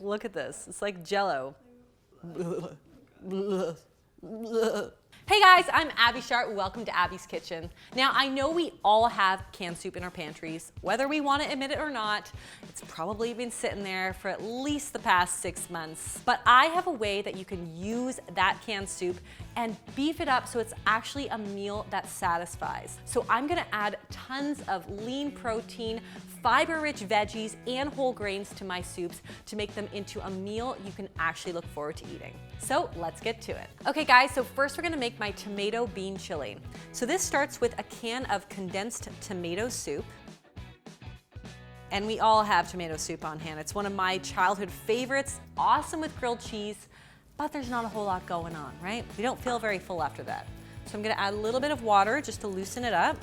Look at this. It's like Jell-O. Hey guys, I'm Abby Sharp. Welcome to Abby's Kitchen. Now, I know we all have canned soup in our pantries. Whether we want to admit it or not, it's probably been sitting there for at least the past 6 months. But I have a way that you can use that canned soup and beef it up so it's actually a meal that satisfies. So I'm gonna add tons of lean protein, fiber-rich veggies, and whole grains to my soups to make them into a meal you can actually look forward to eating. So let's get to it. Okay guys, so first we're gonna make my tomato bean chili. So this starts with a can of condensed tomato soup. And we all have tomato soup on hand. It's one of my childhood favorites, awesome with grilled cheese, but there's not a whole lot going on, right? We don't feel very full after that. So I'm gonna add a little bit of water just to loosen it up.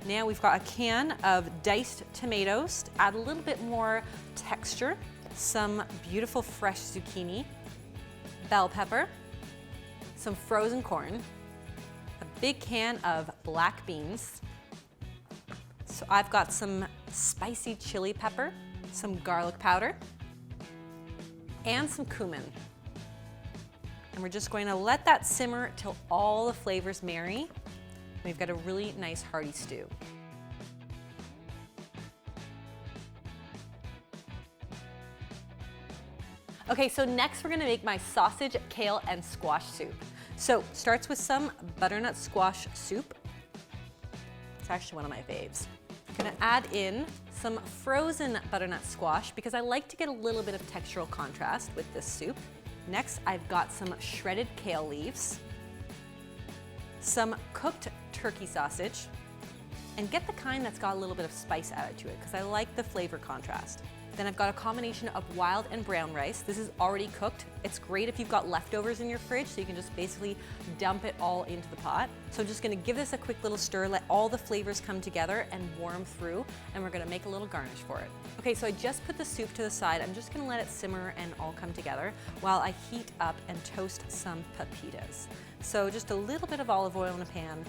Now we've got a can of diced tomatoes to add a little bit more texture, some beautiful fresh zucchini, bell pepper, some frozen corn, a big can of black beans. So I've got some spicy chili pepper, some garlic powder, and some cumin. And we're just going to let that simmer till all the flavors marry. We've got a really nice hearty stew. Okay, so next we're gonna make my sausage, kale, and squash soup. So starts with some butternut squash soup. It's actually one of my faves. I'm gonna add in some frozen butternut squash because I like to get a little bit of textural contrast with this soup. Next, I've got some shredded kale leaves, some cooked turkey sausage, and get the kind that's got a little bit of spice added to it because I like the flavor contrast. Then I've got a combination of wild and brown rice. This is already cooked. It's great if you've got leftovers in your fridge, so you can just basically dump it all into the pot. So I'm just gonna give this a quick little stir, let all the flavors come together and warm through, and we're gonna make a little garnish for it. Okay, so I just put the soup to the side. I'm just gonna let it simmer and all come together while I heat up and toast some pepitas. So just a little bit of olive oil in a pan,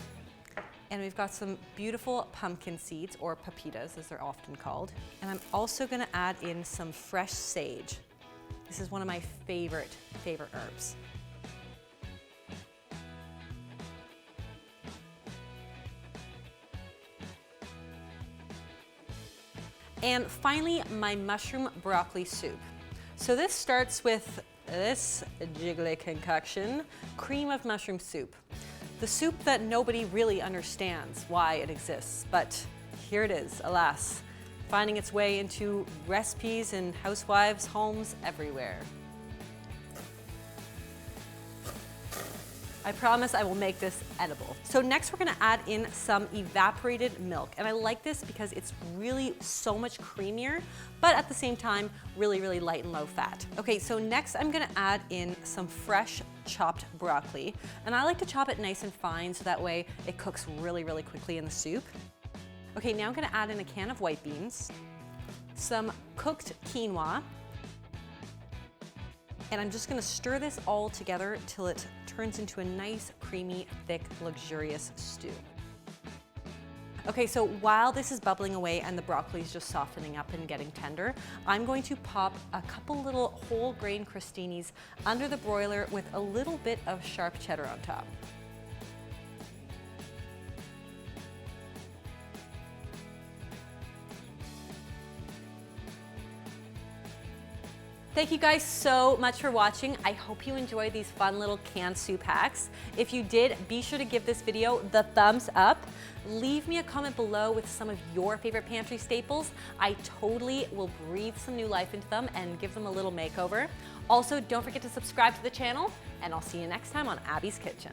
and we've got some beautiful pumpkin seeds, or pepitas as they're often called. And I'm also gonna add in some fresh sage. This is one of my favorite herbs. And finally, my mushroom broccoli soup. So this starts with this jiggly concoction, cream of mushroom soup. The soup that nobody really understands why it exists, but here it is, alas, finding its way into recipes and housewives' homes everywhere. I promise I will make this edible. So next we're gonna add in some evaporated milk. And I like this because it's really so much creamier, but at the same time, really, really light and low fat. Okay, so next I'm gonna add in some fresh chopped broccoli. And I like to chop it nice and fine so that way it cooks really, really quickly in the soup. Okay, now I'm gonna add in a can of white beans, some cooked quinoa, and I'm just gonna stir this all together till it turns into a nice, creamy, thick, luxurious stew. Okay, so while this is bubbling away and the broccoli is just softening up and getting tender, I'm going to pop a couple little whole grain crostinis under the broiler with a little bit of sharp cheddar on top. Thank you guys so much for watching. I hope you enjoyed these fun little canned soup hacks. If you did, be sure to give this video the thumbs up. Leave me a comment below with some of your favorite pantry staples. I totally will breathe some new life into them and give them a little makeover. Also, don't forget to subscribe to the channel, and I'll see you next time on Abby's Kitchen.